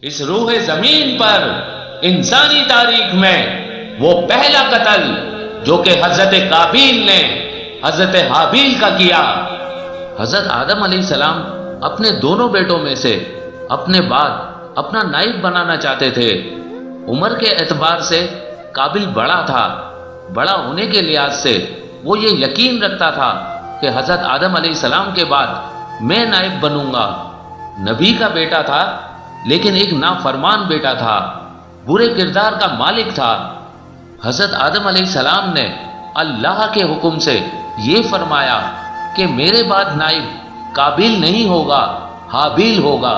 اس روح زمین پر انسانی تاریخ میں وہ پہلا قتل جو کہ حضرت قابیل نے حضرت حابیل کا کیا۔ حضرت آدم علیہ السلام اپنے دونوں بیٹوں میں سے اپنے بعد اپنا نائب بنانا چاہتے تھے۔ عمر کے اعتبار سے قابل بڑا تھا، بڑا ہونے کے لحاظ سے وہ یہ یقین رکھتا تھا کہ حضرت آدم علیہ السلام کے بعد میں نائب بنوں گا۔ نبی کا بیٹا تھا لیکن ایک نافرمان بیٹا تھا، برے کردار کا مالک تھا۔ حضرت آدم علیہ السلام نے اللہ کے حکم سے یہ فرمایا کہ میرے بعد نائب قابیل نہیں ہوگا، حابیل ہوگا۔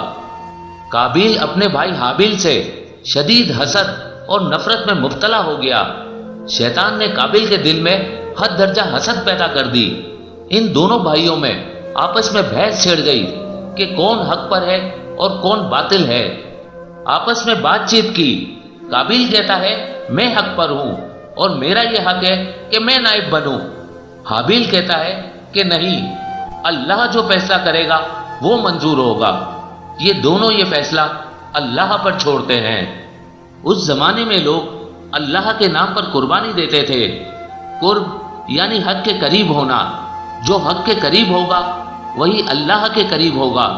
قابیل اپنے بھائی حابیل سے شدید حسد اور نفرت میں مبتلا ہو گیا۔ شیطان نے قابیل کے دل میں حد درجہ حسد پیدا کر دی۔ ان دونوں بھائیوں میں آپس میں بحث چھڑ گئی کہ کون حق پر ہے اور کون باطل ہے۔ آپس میں بات چیت کی۔ قابیل کہتا ہے میں حق پر ہوں اور میرا یہ حق ہے کہ میں نائب بنوں۔ حابیل کہتا ہے کہ نہیں، اللہ جو فیصلہ کرے گا وہ منظور ہوگا۔ یہ دونوں یہ فیصلہ اللہ پر چھوڑتے ہیں۔ اس زمانے میں لوگ اللہ کے نام پر قربانی دیتے تھے۔ قرب یعنی حق کے قریب ہونا۔ جو حق کے قریب ہوگا وہی اللہ کے قریب ہوگا۔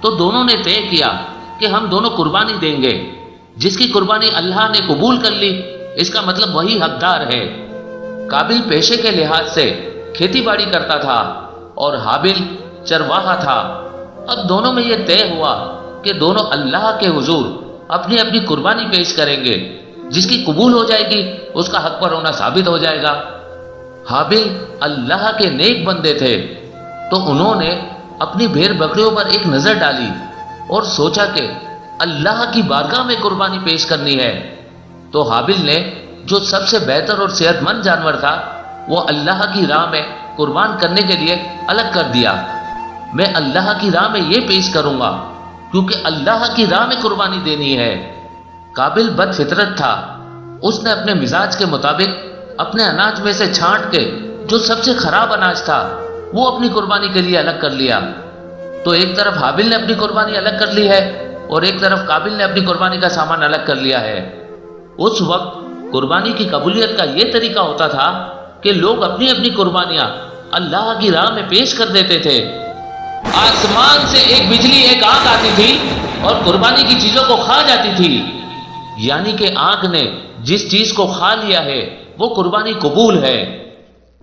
تو دونوں نے طے کیا کہ ہم دونوں قربانی دیں گے۔ جس کی قربانی اللہ نے قبول کر لی اس کا مطلب وہی حقدار ہے۔ قابل پیشے کے لحاظ سے کھیتی باڑی کرتا تھا اور حابیل چرواہا تھا۔ اب دونوں میں یہ طے ہوا کہ دونوں اللہ کے حضور اپنی اپنی قربانی پیش کریں گے۔ جس کی قبول ہو جائے گی اس کا حق پر ہونا ثابت ہو جائے گا۔ حابیل اللہ کے نیک بندے تھے تو انہوں نے اپنی بھیڑ بکریوں پر ایک نظر ڈالی اور سوچا کہ اللہ کی بارگاہ میں قربانی پیش کرنی ہے۔ تو حابیل نے جو سب سے بہتر اور صحت مند جانور تھا وہ اللہ کی راہ میں قربان کرنے کے لیے الگ کر دیا۔ میں اللہ کی راہ میں یہ پیش کروں گا کیونکہ اللہ کی راہ میں قربانی دینی ہے۔ قابل بد فطرت تھا۔ اس نے اپنے مزاج کے مطابق اپنے اناج میں سے چھانٹ کے جو سب سے خراب اناج تھا وہ اپنی قربانی کے لیے الگ کر لیا۔ تو ایک طرف حابیل نے اپنی قربانی الگ کر لی ہے اور ایک طرف قابل نے اپنی قربانی کا سامان الگ کر لیا ہے۔ اس وقت قربانی کی قبولیت کا یہ طریقہ ہوتا تھا کہ لوگ اپنی اپنی قربانیاں اللہ کی راہ میں پیش کر دیتے تھے۔ آسمان سے ایک بجلی ایک آگ آتی تھی اور قربانی کی چیزوں کو کھا جاتی تھی۔ یعنی کہ آگ نے جس چیز کو کھا لیا ہے وہ قربانی قبول ہے۔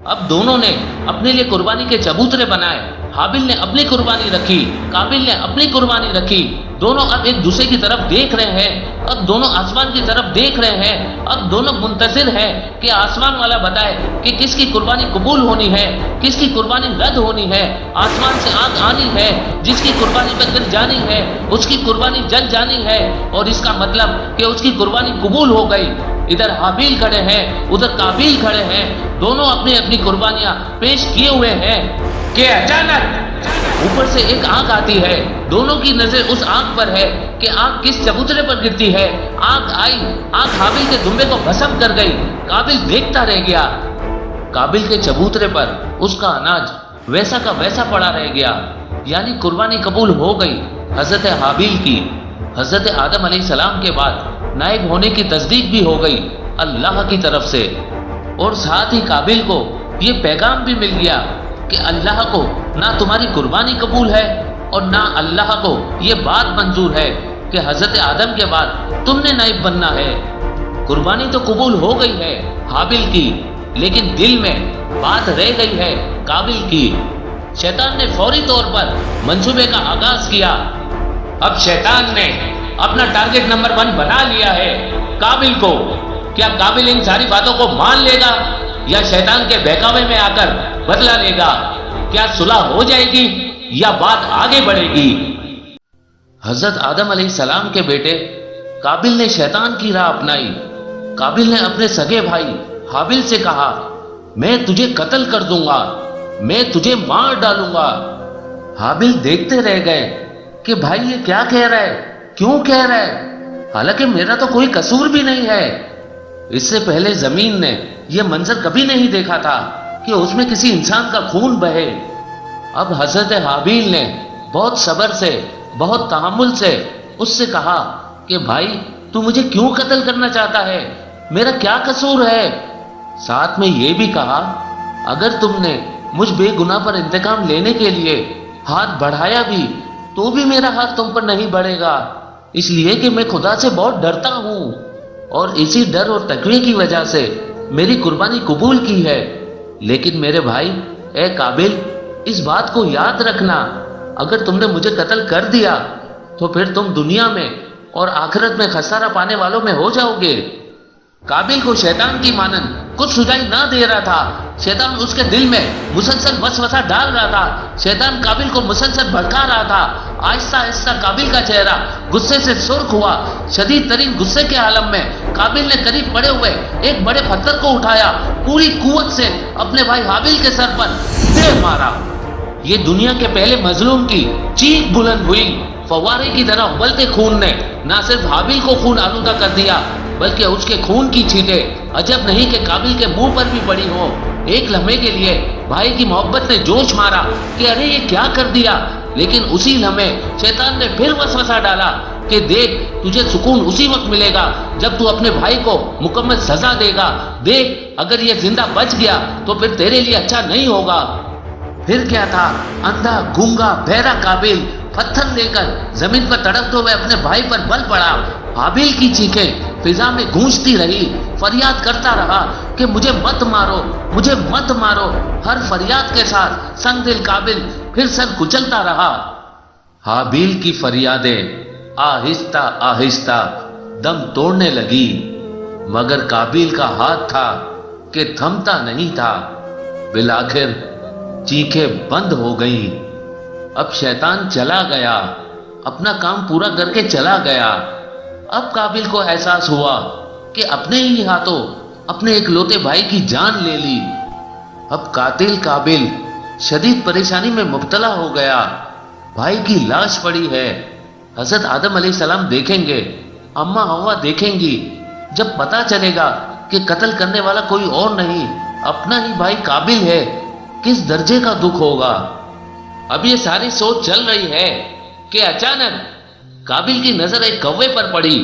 اب دونوں نے اپنے لیے قربانی کے چبوترے بنائے۔ حابیل نے اپنی قربانی رکھی، قابل نے اپنی قربانی رکھی۔ دونوں اب ایک دوسرے کی طرف دیکھ رہے ہیں۔ اب دونوں آسمان کی طرف دیکھ رہے ہیں۔ اب دونوں منتظر ہیں کہ آسمان والا بتائے کہ کس کی قربانی قبول ہونی ہے، کس کی قربانی رد ہونی ہے۔ آسمان سے آگ آنی ہے، جس کی قربانی پہ گر جانی ہے اس کی قربانی جل جانی ہے، اور اس کا مطلب کہ اس کی قربانی قبول ہو گئی۔ ادھر حابیل کھڑے ہیں، ادھر قابیل کھڑے ہیں، دونوں اپنی اپنی قربانیاں پیش کیے ہوئے ہیں کہ اچانک اوپر سے ایک آنکھ آتی ہے۔ دونوں کی نظر اس آنکھ پر ہے کہ آنکھ کس چبوترے پر گرتی ہے۔ آنکھ آئی، آنکھ حابیل کے دمبے کو بھسم کر گئی۔ قابل دیکھتا رہ گیا۔ قابل کے چبوترے پر اس کا اناج ویسا کا ویسا پڑا رہ گیا، یعنی قربانی قبول ہو گئی حضرت حابیل کی۔ حضرت آدم علیہ السلام کے بعد نائب ہونے کی تصدیق بھی ہو گئی اللہ کی طرف سے، اور ساتھ ہی قابل کو یہ پیغام بھی مل گیا کہ اللہ کو نہ تمہاری قربانی قبول ہے اور نہ اللہ کو یہ بات منظور ہے کہ حضرت آدم کے بعد تم نے نائب بننا ہے۔ قربانی تو قبول ہو گئی ہے حابیل کی، لیکن دل میں بات رہ گئی ہے قابل کی۔ شیطان نے فوری طور پر منصوبے کا آغاز کیا۔ اب شیطان نے اپنا ٹارگٹ نمبر 1 بنا لیا ہے قابل کو۔ کیا قابل ان ساری باتوں کو مان لے گا یا شیطان کے بہکاوے میں آ کر بدلہ لے گا؟ کیا صلح ہو جائے گی یا بات آگے بڑھے گی؟ حضرت آدم علیہ السلام کے بیٹے قابل نے شیطان کی راہ اپنائی۔ قابل نے اپنے سگے بھائی حابیل سے کہا میں تجھے قتل کر دوں گا، میں تجھے مار ڈالوں گا۔ حابیل دیکھتے رہ گئے کہ بھائی یہ کیا کہہ رہا ہے، کیوں کہہ رہا ہے، حالانکہ میرا تو کوئی قصور بھی نہیں ہے۔ اس سے پہلے زمین نے یہ منظر کبھی نہیں دیکھا تھا کہ اس میں کسی انسان کا خون بہے۔ اب حضرت حابیل نے بہت صبر سے، بہت تحمل سے اس سے کہا کہ بھائی تو مجھے کیوں قتل کرنا چاہتا ہے، میرا کیا قصور ہے؟ ساتھ میں یہ بھی کہا اگر تم نے مجھ بے گناہ پر انتقام لینے کے لیے ہاتھ بڑھایا بھی تو بھی میرا ہاتھ تم پر نہیں بڑھے گا، اس لیے کہ میں خدا سے بہت ڈرتا ہوں اور اسی ڈر اور تقوی کی وجہ سے میری قربانی قبول کی ہے۔ لیکن میرے بھائی اے قابل، اس بات کو یاد رکھنا، اگر تم نے مجھے قتل کر دیا تو پھر تم دنیا میں اور آخرت میں خسارہ پانے والوں میں ہو جاؤ گے۔ قابل کو شیطان کی مانند کچھ سجائی نہ دے رہا تھا، شیطان اس کے دل میں مسلسل وسوسہ ڈال رہا تھا، شیطان قابل کو مسلسل بھڑکا رہا تھا۔ آہستہ آہستہ قابل کا چہرہ غصے سے سرخ ہوا، شدید ترین غصے کے عالم میں قابل نے قریب پڑے ہوئے ایک بڑے پتھر کو اٹھایا، پوری قوت سے اپنے بھائی حابیل کے سر پر دے مارا۔ یہ دنیا کے پہلے مظلوم کی چیخ بلند ہوئی، فوارے کی طرح ابلتے خون نے نہ صرف حابیل کو خون آلودہ کر دیا بلکہ اس کے خون کی چھینٹیں عجب نہیں کہ قابل کے منہ پر بھی پڑی ہوں۔ ایک لمحے کے لیے بھائی کی محبت نے جوش مارا کہ ارے یہ کیا کر دیا، لیکن اسی لمحے شیطان نے پھر وسوسہ ڈالا کہ دیکھ تجھے سکون اسی وقت ملے گا جب تو اپنے بھائی کو مکمل سزا دے گا، دیکھ اگر یہ زندہ بچ گیا تو پھر تیرے لیے اچھا نہیں ہوگا۔ پھر کیا تھا، اندھا گونگا بہرا قابل پتھر لے کر زمین پر تڑپتے ہوئے اپنے بھائی پر بل پڑا۔ حابیل کی چیخیں فضا میں گونجتی رہی، فریاد کرتا رہا کہ مجھے مت مارو، مجھے مت مارو۔ ہر فریاد کے ساتھ سنگ دل قابل پھر سر کچلتا رہا۔ حابیل کی فریادیں آہستہ آہستہ دم توڑنے لگی، مگر قابل کا ہاتھ تھا کہ تھمتا نہیں تھا۔ بالآخر چیخیں بند ہو گئیں۔ اب شیطان چلا گیا، اپنا کام پورا کر کے چلا گیا۔ اب قابل کو احساس ہوا کہ اپنے ہی ہاتھوں اپنے ایک لوتے بھائی کی جان لے لی۔ اب قاتل قابل شدید پریشانی میں مبتلا ہو گیا۔ بھائی کی لاش پڑی ہے، حضرت آدم علیہ السلام دیکھیں گے، اماں حوا دیکھیں گی۔ جب پتا چلے گا کہ قتل کرنے والا کوئی اور نہیں اپنا ہی بھائی قابل ہے، کس درجے کا دکھ ہوگا۔ اب یہ ساری سوچ چل رہی ہے کہ اچانک قابل کی نظر ایک کوے پر پڑی۔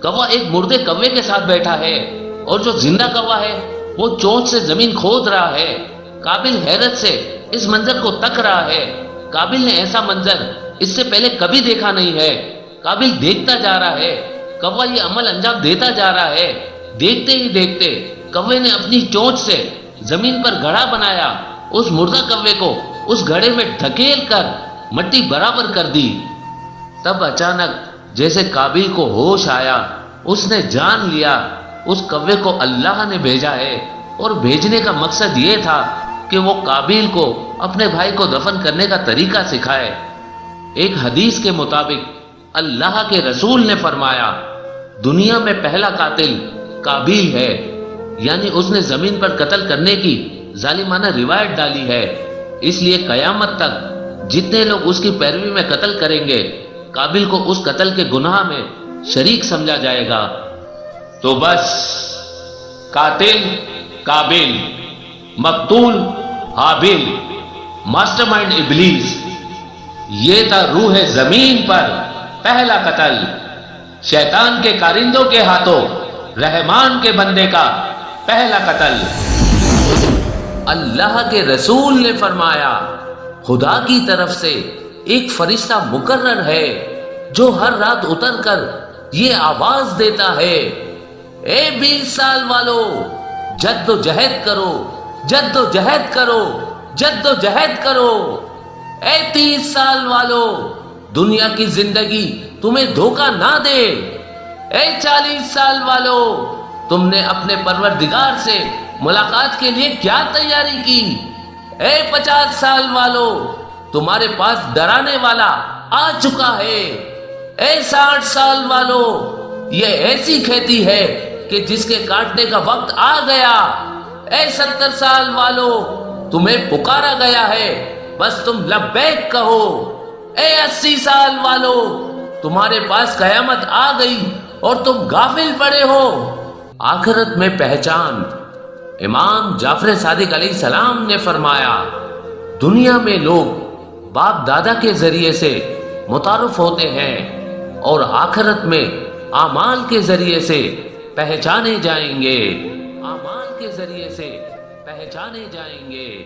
کوا ایک مردے کوے کے ساتھ بیٹھا ہے اور جو زندہ کوا ہے وہ چونچ سے زمین کھود رہا ہے۔ قابل حیرت سے اس منظر کو تک رہا ہے۔ قابل نے ایسا منظر اس سے پہلے کبھی دیکھا نہیں ہے۔ قابل دیکھتا جا رہا ہے، کوا یہ عمل انجام دیتا جا رہا ہے۔ دیکھتے ہی دیکھتے کوے نے اپنی چونچ سے زمین پر گڑھا بنایا، اس مردہ کوے کو اس گڑھے میں دھکیل کر مٹی برابر کر دی۔ تب اچانک جیسے قابل کو ہوش آیا، اس نے جان لیا اس کوے کو اللہ نے بھیجا ہے اور بھیجنے کا مقصد یہ تھا کہ وہ قابل کو اپنے بھائی کو دفن کرنے کا طریقہ سکھائے۔ ایک حدیث کے مطابق اللہ کے رسول نے فرمایا دنیا میں پہلا قاتل قابل ہے، یعنی اس نے زمین پر قتل کرنے کی ظالمانہ روایت ڈالی ہے، اس لیے قیامت تک جتنے لوگ اس کی پیروی میں قتل کریں گے قابل کو اس قتل کے گناہ میں شریک سمجھا جائے گا۔ تو بس قاتل قابل، مقتول حابیل، ماسٹر مائنڈ ابلیس، یہ تھا روح زمین پر پہلا قتل، شیطان کے کارندوں کے ہاتھوں رحمان کے بندے کا پہلا قتل۔ اللہ کے رسول نے فرمایا خدا کی طرف سے ایک فرشتہ مقرر ہے جو ہر رات اتر کر یہ آواز دیتا ہے، اے 20 سال والو جد و جہد کرو، جد و جہد کرو، جد و جہد کرو۔ اے 30 سال والو دنیا کی زندگی تمہیں دھوکہ نہ دے۔ اے 40 سال والو تم نے اپنے پروردگار سے ملاقات کے لیے کیا تیاری کی؟ اے 50 سال والو تمہارے پاس ڈرانے والا آ چکا ہے۔ اے 60 سال والو یہ ایسی کھیتی ہے کہ جس کے کاٹنے کا وقت آ گیا۔ اے 70 سال والو تمہیں پکارا گیا ہے، بس تم لبیک کہو۔ اے 80 سال والو تمہارے پاس قیامت آ گئی اور تم غافل پڑے ہو۔ آخرت میں پہچان، امام جعفر صادق علیہ السلام نے فرمایا دنیا میں لوگ باپ دادا کے ذریعے سے متعارف ہوتے ہیں اور آخرت میں اعمال کے ذریعے سے پہچانے جائیں گے، اعمال کے ذریعے سے پہچانے جائیں گے۔